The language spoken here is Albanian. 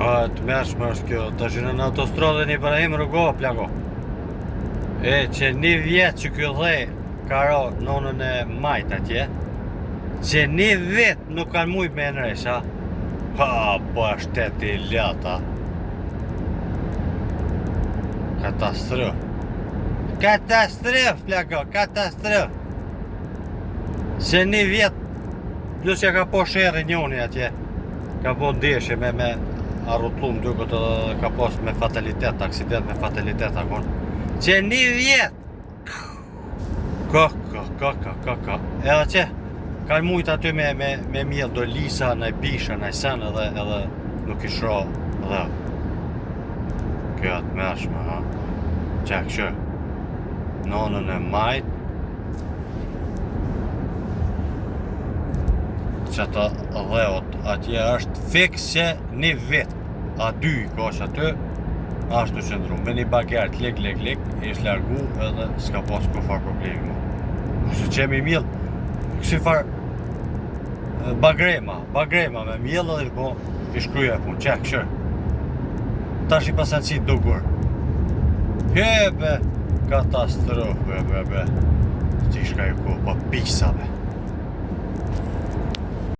Të mërshme është kjo, të shënë në autostradën i Ibrahim Rrugo, plako. E që një vjetë që kjo dhe ka ra nonën e majt atje, që një vetë nuk kanë mujt me nresha. Ha, po shteti ljata. Katastrof. Katastrof, plako, katastrof. Se një vjetë, plus që ka po sherë njoni atje, ka po ndeshje me arrutlum duke të ka pas me fatalitet, aksident me fatalitet akon. Që një vjetë, ka. Edhe që, kanë mujt aty me mjell do lisa, në bisha, në sen edhe nuk i shro dhe. Kjo atë mërshme, ha. Qek që, nonën e majt, që të dheot atje është fix që një vit a dy ka që aty ashtu qëndru me një bagert lik ish largu edhe s'ka pas kufar problemi mu se që mi mjell kësi far bagrema me mjell edhe po ish kryja pun qek shër tash i pasan qitë dugur hebe katastrof be që ishka ju ko pa pisave